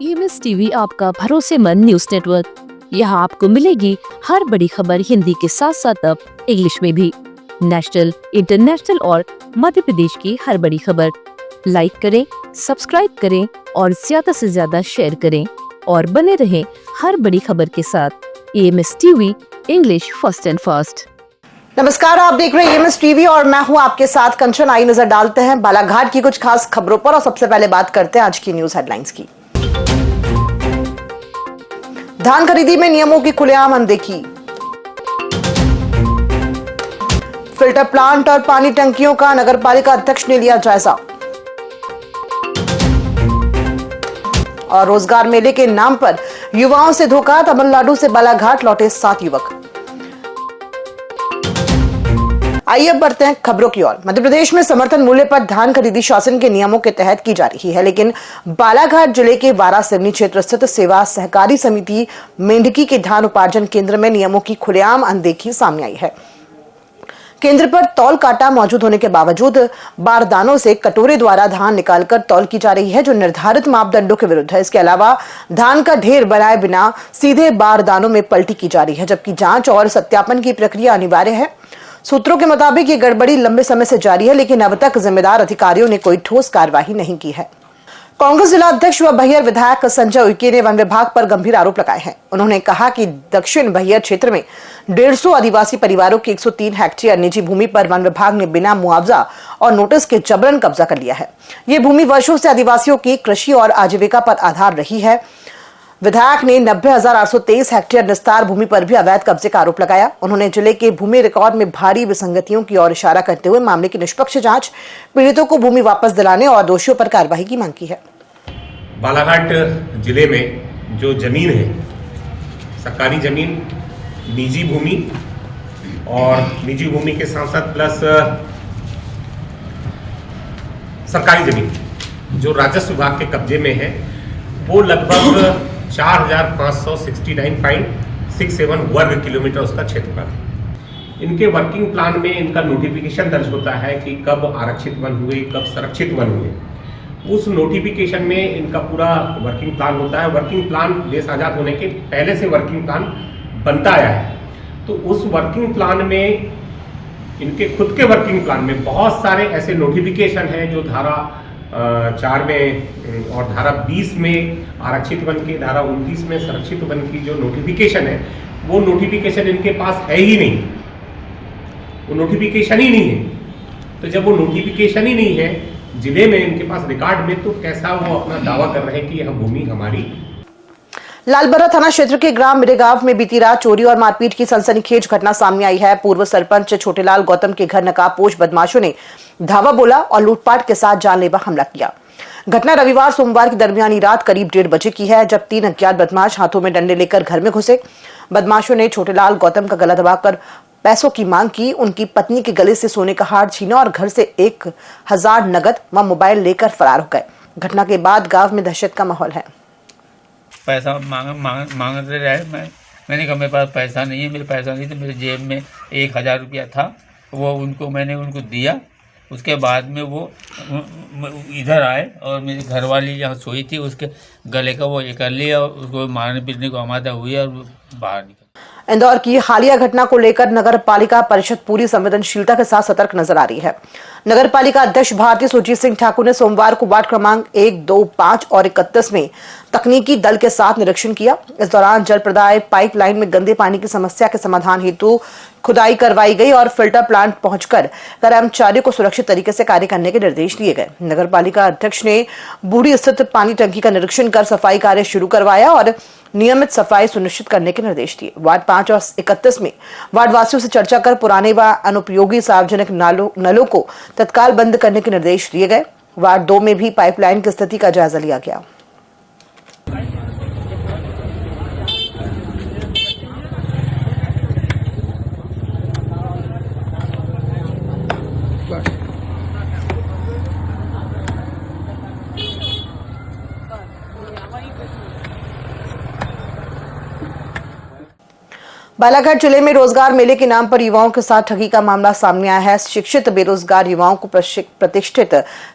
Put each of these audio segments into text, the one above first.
EMS TV आपका भरोसेमंद news network. यहाँ आपको मिलेगी हर बड़ी खबर हिंदी के साथ साथ अब इंग्लिश में भी। नेशनल, इंटरनेशनल और मध्य प्रदेश की हर बड़ी खबर लाइक करें, सब्सक्राइब करें और ज्यादा से ज्यादा शेयर करें और बने रहें हर बड़ी खबर के साथ। EMS TV, English first and fast. नमस्कार, आप देख रहे हैं EMS टीवी और मैं हूं आपके साथ कंचन। आई नजर डालते हैं बालाघाट की कुछ खास खबरों पर और सबसे पहले बात करते हैं आज की न्यूज हेडलाइंस की। धान खरीदी में नियमों की खुलेआम अनदेखी। फिल्टर प्लांट और पानी टंकियों का नगरपालिका अध्यक्ष ने लिया जायजा। और रोजगार मेले के नाम पर युवाओं से धोखा, तमिलनाडु से बालाघाट लौटे 7 युवक। आइए अब बढ़ते हैं खबरों की ओर। मध्य प्रदेश में समर्थन मूल्य पर धान खरीदी शासन के नियमों के तहत की जा रही है, लेकिन बालाघाट जिले के वारा सिवनी क्षेत्र स्थित सेवा सहकारी समिति मेंढकी के धान उपार्जन केंद्र में नियमों की खुलेआम अनदेखी सामने आई है। केंद्र पर तौल कांटा मौजूद होने के बावजूद बारदानों से कटोरे द्वारा धान निकालकर तौल की जा रही है, जो निर्धारित मापदंडों के विरुद्ध है। इसके अलावा धान का ढेर बनाए बिना सीधे बारदानों में पलटी की जा रही है, जबकि जांच और सत्यापन की प्रक्रिया अनिवार्य है। सूत्रों के मुताबिक ये गड़बड़ी लंबे समय से जारी है, लेकिन अब तक जिम्मेदार अधिकारियों ने कोई ठोस कार्रवाई नहीं की है। कांग्रेस जिला अध्यक्ष व बहियर विधायक संजय उइके ने वन विभाग पर गंभीर आरोप लगाए हैं। उन्होंने कहा कि दक्षिण बहियर क्षेत्र में 150 आदिवासी परिवारों की 103 हेक्टेयर निजी भूमि पर वन विभाग ने बिना मुआवजा और नोटिस के जबरन कब्जा कर लिया है। ये भूमि वर्षों से आदिवासियों की कृषि और आजीविका पर आधार रही है। विधायक ने 90,823 हेक्टेयर निस्तार भूमि पर भी अवैध कब्जे का आरोप लगाया। उन्होंने जिले के भूमि रिकॉर्ड में भारी विसंगतियों की ओर इशारा करते हुए मामले की निष्पक्ष जांच, पीड़ितों को भूमि वापस दिलाने और दोषियों पर कार्रवाई की मांग की है। बालाघाट जिले में जो जमीन है, सरकारी जमीन, निजी भूमि और निजी भूमि के साथ साथ प्लस सरकारी जमीन जो राजस्व विभाग के कब्जे में है, वो लगभग 4,569.67 वर्ग किलोमीटर उसका क्षेत्रफल है। इनके वर्किंग प्लान में इनका नोटिफिकेशन दर्ज होता है कि कब आरक्षित वन हुए, कब संरक्षित वन हुए। उस नोटिफिकेशन में इनका पूरा वर्किंग प्लान होता है। वर्किंग प्लान देश आज़ाद होने के पहले से वर्किंग प्लान बनता आया है। तो उस वर्किंग प्लान में, इनके खुद के वर्किंग प्लान में बहुत सारे ऐसे नोटिफिकेशन हैं जो धारा 4 में और धारा 20 में आरक्षित वन की, धारा 29 में संरक्षित वन की जो नोटिफिकेशन है, वो नोटिफिकेशन इनके पास है ही नहीं। वो नोटिफिकेशन ही नहीं है। तो जब वो नोटिफिकेशन ही नहीं है जिले में इनके पास रिकॉर्ड में, तो कैसा वो अपना दावा कर रहे हैं कि यह भूमि हमारी। लालबर्रा थाना क्षेत्र के ग्राम मिरेगांव में बीती रात चोरी और मारपीट की सनसनीखेज घटना सामने आई है। पूर्व सरपंच छोटेलाल गौतम के घर नकाबपोश बदमाशों ने धावा बोला और लूटपाट के साथ जानलेवा हमला किया। घटना रविवार सोमवार की दरमियानी रात करीब 1:30 बजे की है, जब 3 अज्ञात बदमाश हाथों में डंडे लेकर घर में घुसे। बदमाशों ने छोटेलाल गौतम का गला दबाकर पैसों की मांग की, उनकी पत्नी के गले से सोने का हार छीना और घर से 1,000 नगद व मोबाइल लेकर फरार हो गए। घटना के बाद गांव में दहशत का माहौल है। पैसा मांगते रहे। मैंने कहा मेरे पास पैसा नहीं है। मेरे पैसा नहीं तो मेरे जेब में 1,000 रुपया था, वो मैंने उनको दिया। उसके बाद में वो इधर आए और मेरी घरवाली जहाँ सोई थी उसके गले का वो ये कर लिया और उसको मारने पीटने को आमादा हुई और बाहर निकल। इंदौर की हालिया घटना को लेकर नगर पालिका परिषद पूरी संवेदनशीलता के साथ सतर्क नजर आ रही है। नगर पालिका अध्यक्ष भारती सुरजीत सिंह ठाकुर ने सोमवार को वार्ड क्रमांक 1, 2, 5 और 31 में तकनीकी दल के साथ निरीक्षण किया। इस दौरान जल प्रदाय पाइपलाइन में गंदे पानी की समस्या के समाधान हेतु खुदाई करवाई गई और फिल्टर प्लांट पहुंचकर कर्मचारियों को सुरक्षित तरीके से कार्य करने के निर्देश दिए गए। नगर पालिका अध्यक्ष ने बूढ़ी स्थित पानी टंकी का निरीक्षण कर सफाई कार्य शुरू करवाया और नियमित सफाई सुनिश्चित करने के निर्देश दिए। वार्ड 5 और 31 में वार्ड वासियों से चर्चा कर पुराने व अनुपयोगी सार्वजनिक नलों को तत्काल बंद करने के निर्देश दिए गए। वार्ड 2 में भी पाइपलाइन की स्थिति का जायजा लिया गया। बालाघाट जिले में रोजगार मेले के नाम पर युवाओं के साथ ठगी का मामला सामने आया है। शिक्षित बेरोजगार युवाओं को प्रतिष्ठित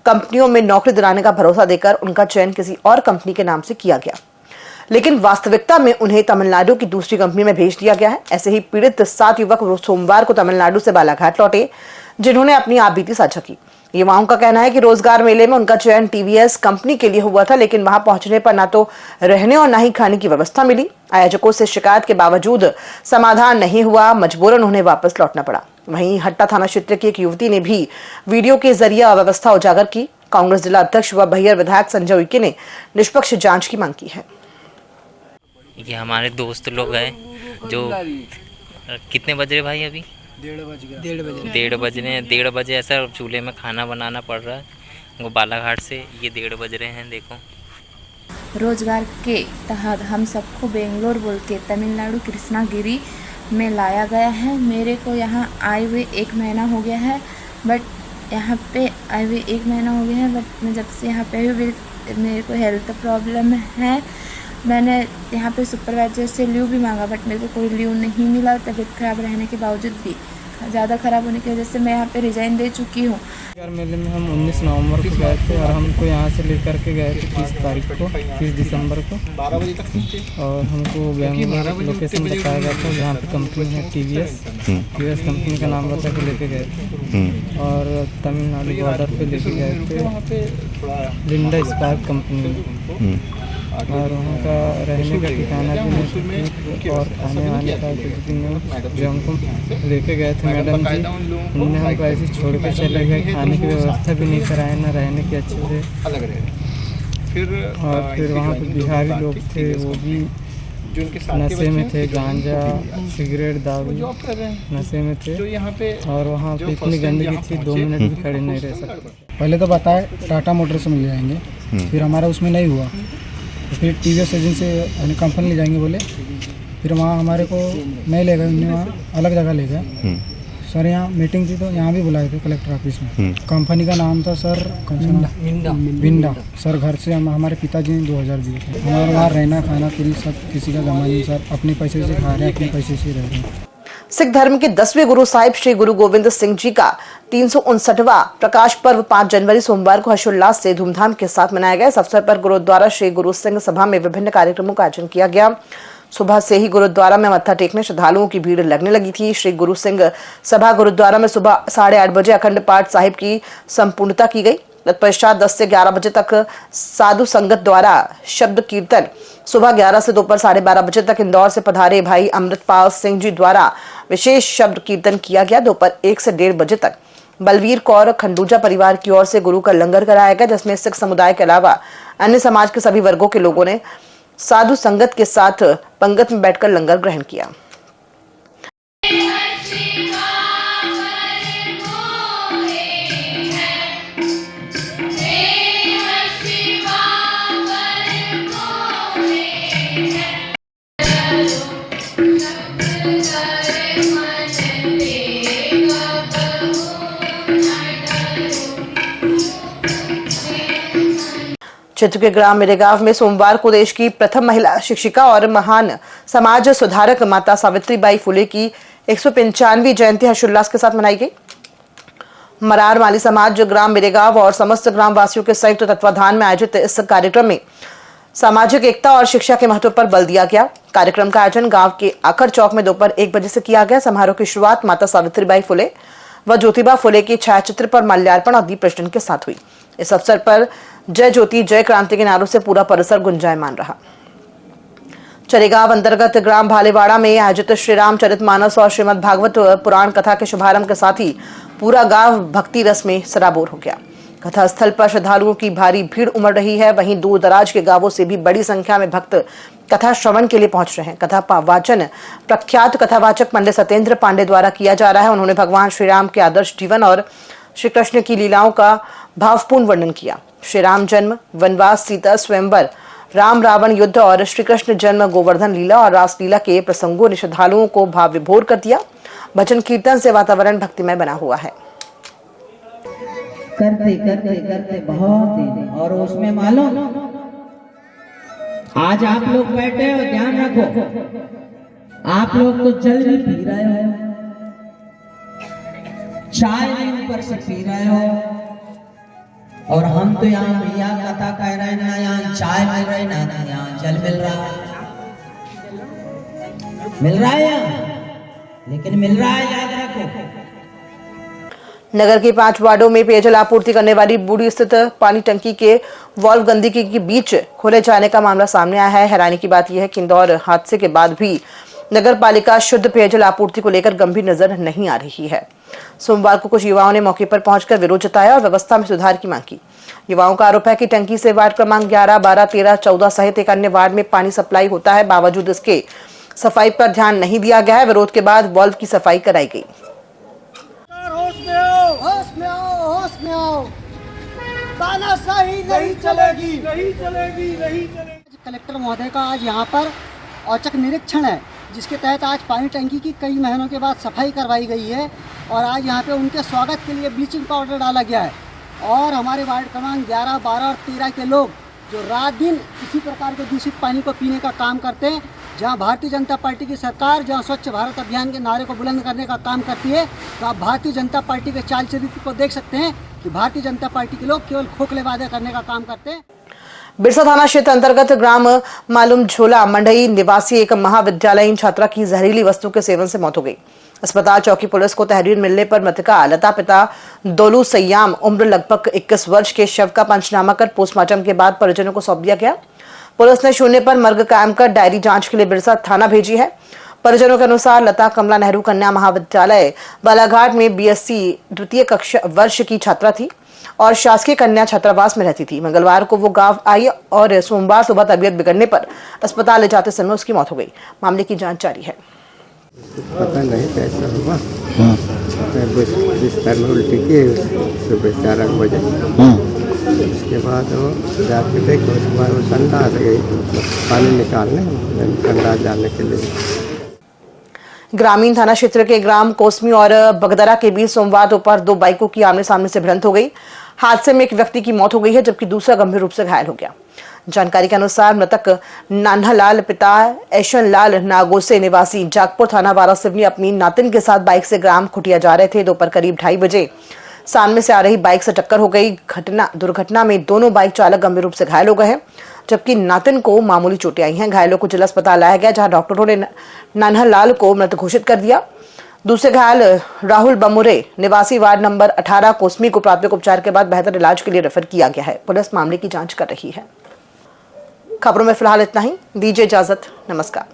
कंपनियों में नौकरी दिलाने का भरोसा देकर उनका चयन किसी और कंपनी के नाम से किया गया, लेकिन वास्तविकता में उन्हें तमिलनाडु की दूसरी कंपनी में भेज दिया गया है। ऐसे ही पीड़ित 7 युवक सोमवार को तमिलनाडु से बालाघाट लौटे, जिन्होंने अपनी आपबीती साझा की। युवाओं का कहना है कि रोजगार मेले में उनका चयन टीवीएस कंपनी के लिए हुआ था, लेकिन वहां पहुंचने पर ना तो रहने और ना ही खाने की व्यवस्था मिली। आयोजकों से शिकायत के बावजूद समाधान नहीं हुआ, मजबूरन उन्हें वापस लौटना पड़ा। वहीं हट्टा थाना क्षेत्र की एक युवती ने भी वीडियो के जरिए अव्यवस्था उजागर की। कांग्रेस जिला अध्यक्ष व बहियर विधायक संजय उइके ने निष्पक्ष जांच की मांग की है। ये हमारे दोस्त लोग हैं जो कितने बज रहे भाई अभी 1:30 बजे ऐसा चूल्हे में खाना बनाना पड़ रहा है वो बालाघाट से। ये 1:30 बज रहे हैं। देखो रोजगार के तहत हम सबको बेंगलोर बोल के तमिलनाडु कृष्णागिरी में लाया गया है। मेरे को यहाँ आए हुए 1 महीना हो गया है, बट यहाँ पे आए हुए 1 महीना हो गया है, बट मैं जब से यहाँ पे हुई मेरे को हेल्थ प्रॉब्लम है। मैंने यहाँ पे सुपरवाइजर से लीव भी मांगा, बट मेरे को कोई लीव नहीं मिला। तबीयत खराब रहने के बावजूद भी, ज़्यादा ख़राब होने की वजह से मैं यहाँ पे रिज़ाइन दे चुकी हूँ। रोजगार मेले में हम 19 नवंबर को गए थे और हमको यहाँ से लेकर के गए थे 30 दिसंबर को, और हमको बेंगलोर लोकेशन बताया गया था जहाँ पे कंपनी है टीवीएस कंपनी का नाम बता के लेके गए थे, और तमिलनाडु बॉर्डर पे लेके गए थे लिंडा स्पार्क कंपनी में, और वहाँ का रहने का ठिकाना भी नहीं और खाने वाने का कुछ भी नहीं। जो हमको लेके गए थे मैडम जी, उन्होंने हमको ऐसे छोड़ के चले गए, खाने की व्यवस्था भी नहीं कराए, ना रहने की अच्छे से। और फिर वहाँ पे बिहारी लोग थे, वो भी नशे में थे, गांजा सिगरेट दारू नशे में थे, और वहाँ पे इतनी गंदगी थी 2 मिनट भी खड़े नहीं रह सकते। पहले तो बताए टाटा मोटर्स में ले जाएंगे, फिर हमारा उसमें नहीं हुआ तो फिर टीवीएस एजेंसी यानी कंपनी ले जाएंगे बोले, फिर वहाँ हमारे को नहीं ले गए, उन्हें वहाँ अलग जगह ले गए। सर यहाँ मीटिंग थी तो यहाँ भी बुलाए थे कलेक्टर ऑफिस में। कंपनी का नाम था सर विंडा। सर घर से हमारे पिताजी ने 2000 दिए थे। हमारे वहाँ रहना खाना पीना सब किसी का जमा नहीं सर, अपने पैसे से खा रहे हैं, अपने पैसे से रह रहे हैं। सिख धर्म के 10वें गुरु साहिब श्री गुरु गोविंद सिंह जी का 359वां प्रकाश पर्व 5 जनवरी सोमवार को हर्षोल्लास से धूमधाम के साथ मनाया गया। इस अवसर पर गुरुद्वारा श्री गुरु सिंह सभा में विभिन्न कार्यक्रमों का आयोजन किया गया। सुबह से ही गुरुद्वारा में मत्था टेकने श्रद्धालुओं की भीड़ लगने लगी थी। श्री गुरु सिंह सभा गुरुद्वारा में सुबह 8:30 बजे अखंड पाठ साहिब की संपूर्णता की गई। तत्पश्चात 10 से 11 बजे तक साधु संगत द्वारा शब्द कीर्तन, सुबह 11 से दोपहर 12:30 बजे तक इंदौर से पधारे भाई अमृतपाल सिंह जी द्वारा विशेष शब्द कीर्तन किया गया। दोपहर 1 से 1:30 बजे तक बलवीर कौर खंडूजा परिवार की ओर से गुरु का लंगर कराया गया, जिसमें सिख समुदाय के अलावा अन्य समाज के सभी वर्गों के लोगों ने साधु संगत के साथ पंगत में बैठकर लंगर ग्रहण किया। क्षेत्र के ग्राम मेरेगांव में सोमवार को देश की प्रथम महिला शिक्षिका और महान समाज सुधारक माता सावित्रीबाई फुले की 195वीं जयंती हर्षोल्लास के साथ मनाई गई। मरार माली समाज ग्राम मेरेगांव और समस्त ग्राम वासियों के संयुक्त तत्वाधान में आयोजित इस कार्यक्रम में सामाजिक एकता और शिक्षा के महत्व पर बल दिया गया। कार्यक्रम का आयोजन गांव के आखर चौक में दोपहर 1 बजे से किया गया। समारोह की शुरुआत माता सावित्रीबाई फुले व ज्योतिबा फुले के छायाचित्र पर माल्यार्पण और दीप प्रज्वलन के साथ हुई। इस अवसर पर जय ज्योति जय क्रांति के नारों से पूरा परिसर गुंजायमान रहा। चरेगांव अंतर्गत ग्राम भालेवाड़ा में आयोजित श्री रामचरितमानस और श्रीमद् भागवत पुराण कथा के शुभारंभ के साथ ही पूरा गांव भक्ति रस में सराबोर हो गया। कथा स्थल पर श्रद्धालुओं की भारी भीड़ उमड़ रही है। वहीं दूर दराज के गांवों से भी बड़ी संख्या में भक्त कथा श्रवण के लिए पहुंच रहे हैं। कथा वाचन प्रख्यात कथावाचक पंडित सत्येंद्र पांडे द्वारा किया जा रहा है। उन्होंने भगवान श्री राम के आदर्श जीवन और श्री कृष्ण की लीलाओं का भावपूर्ण वर्णन किया। श्री राम जन्म, वनवास, सीता स्वयंवर, राम रावण युद्ध और श्री कृष्ण जन्म, गोवर्धन लीला और रासलीला के प्रसंगों ने श्रद्धालुओं को भाव विभोर कर दिया। भजन कीर्तन से वातावरण भक्तिमय बना हुआ है। करते करते करते बहुत दिन, और उसमें मालूम आज आप लोग बैठे हो, ध्यान रखो, आप लोग तो जल भी पी रहे हो, चाय भी ऊपर से पी रहे हो, और हम तो यहाँ भैया कथा कह रहे हैं ना, यहाँ चाय मिल रही ना यहाँ जल मिल रहा है यहाँ, लेकिन मिल रहा है, याद रखो। नगर के 5 वार्डों में पेयजल आपूर्ति करने वाली बूढ़ी स्थित पानी टंकी के वाल्व गंदगी के बीच खोले जाने का मामला सामने आया है। हैरानी की बात यह है कि इंदौर हादसे के बाद भी नगर पालिका शुद्ध पेयजल आपूर्ति को लेकर गंभीर नजर नहीं आ रही है। सोमवार को कुछ युवाओं ने मौके पर पहुंचकर विरोध जताया और व्यवस्था में सुधार की मांग की। युवाओं का आरोप है कि टंकी से वार्ड क्रमांक 11, 12, 13, 14 सहित एक अन्य वार्ड में पानी सप्लाई होता है, बावजूद इसके सफाई पर ध्यान नहीं दिया गया है। विरोध के बाद वाल्व की सफाई कराई गई। होश में आओ, तानाशाही नहीं चलेगी। कलेक्टर महोदय का आज यहाँ पर औचक निरीक्षण है, जिसके तहत आज पानी टंकी की कई महीनों के बाद सफाई करवाई गई है और आज यहाँ पे उनके स्वागत के लिए ब्लीचिंग पाउडर डाला गया है। और हमारे वार्ड क्रमांक 11, 12 और 13 के लोग जो रात दिन इसी प्रकार के दूषित पानी को पीने का काम करते हैं, जहां भारतीय जनता पार्टी की सरकार जहां स्वच्छ भारत अभियान के नारे को बुलंद करने का काम करती है, तो आप भारतीय जनता पार्टी के चाल चरित्र को देख सकते हैं कि भारतीय जनता पार्टी के लोग केवल खोखले वादे करने का काम करते हैं। बिरसा थाना क्षेत्र अंतर्गत ग्राम मालूम झोला मंडई निवासी एक महाविद्यालयीन छात्रा की जहरीली वस्तु के सेवन से मौत हो गई। अस्पताल चौकी पुलिस को तहरीर मिलने पर मृतका लता पिता दोलू सयाम उम्र लगभग 21 वर्ष के शव का पंचनामा कर पोस्टमार्टम के बाद परिजनों को सौंप दिया गया। पुलिस ने शून्य पर मर्ग कायम कर डायरी जांच के लिए बिरसा थाना भेजी है। परिजनों के अनुसार लता कमला नेहरू कन्या महाविद्यालय बालाघाट में बीएससी द्वितीय कक्षा वर्ष की छात्रा थी और शासकीय कन्या छात्रावास में रहती थी। मंगलवार को वो गांव आई और सोमवार सुबह तबीयत बिगड़ने पर अस्पताल ले जाते समय उसकी मौत हो गई। मामले की जांच जारी है। पता नहीं कैसा हुआ, बिस्तर में उल्टी की सुबह 4 बजे। उसके बाद वो जाके देखो, उसके बाद वो संडास गई पानी निकालने, संडास जाने के लिए। ग्रामीण थाना क्षेत्र के ग्राम कोसमी और बगदरा के बीच सोमवार दोपहर 2 बाइकों की आमने सामने से भिड़ंत हो गई। हादसे में एक व्यक्ति की मौत हो गई है, जबकि दूसरा गंभीर रूप से घायल हो गया। जानकारी के अनुसार मृतक नान्हालाल पिता ऐशन लाल नागोसे निवासी जागपुर थाना वारासिवनी अपनी नातिन के साथ बाइक से ग्राम खुटिया जा रहे थे। दोपहर करीब 2:30 बजे सामने से आ रही बाइक से टक्कर हो गई। दुर्घटना में दोनों बाइक चालक गंभीर रूप से घायल हो गए हैं, जबकि नातिन को मामूली चोटें आई हैं। घायलों को जिला अस्पताल लाया गया, जहां डॉक्टरों ने नान्हालाल को मृत घोषित कर दिया। दूसरे घायल राहुल बमुरे निवासी वार्ड नंबर 18 कोसमी को प्राथमिक उपचार के बाद बेहतर इलाज के लिए रेफर किया गया है। पुलिस मामले की जांच कर रही है। खबरों में फिलहाल इतना ही। दीजिए इजाजत। नमस्कार।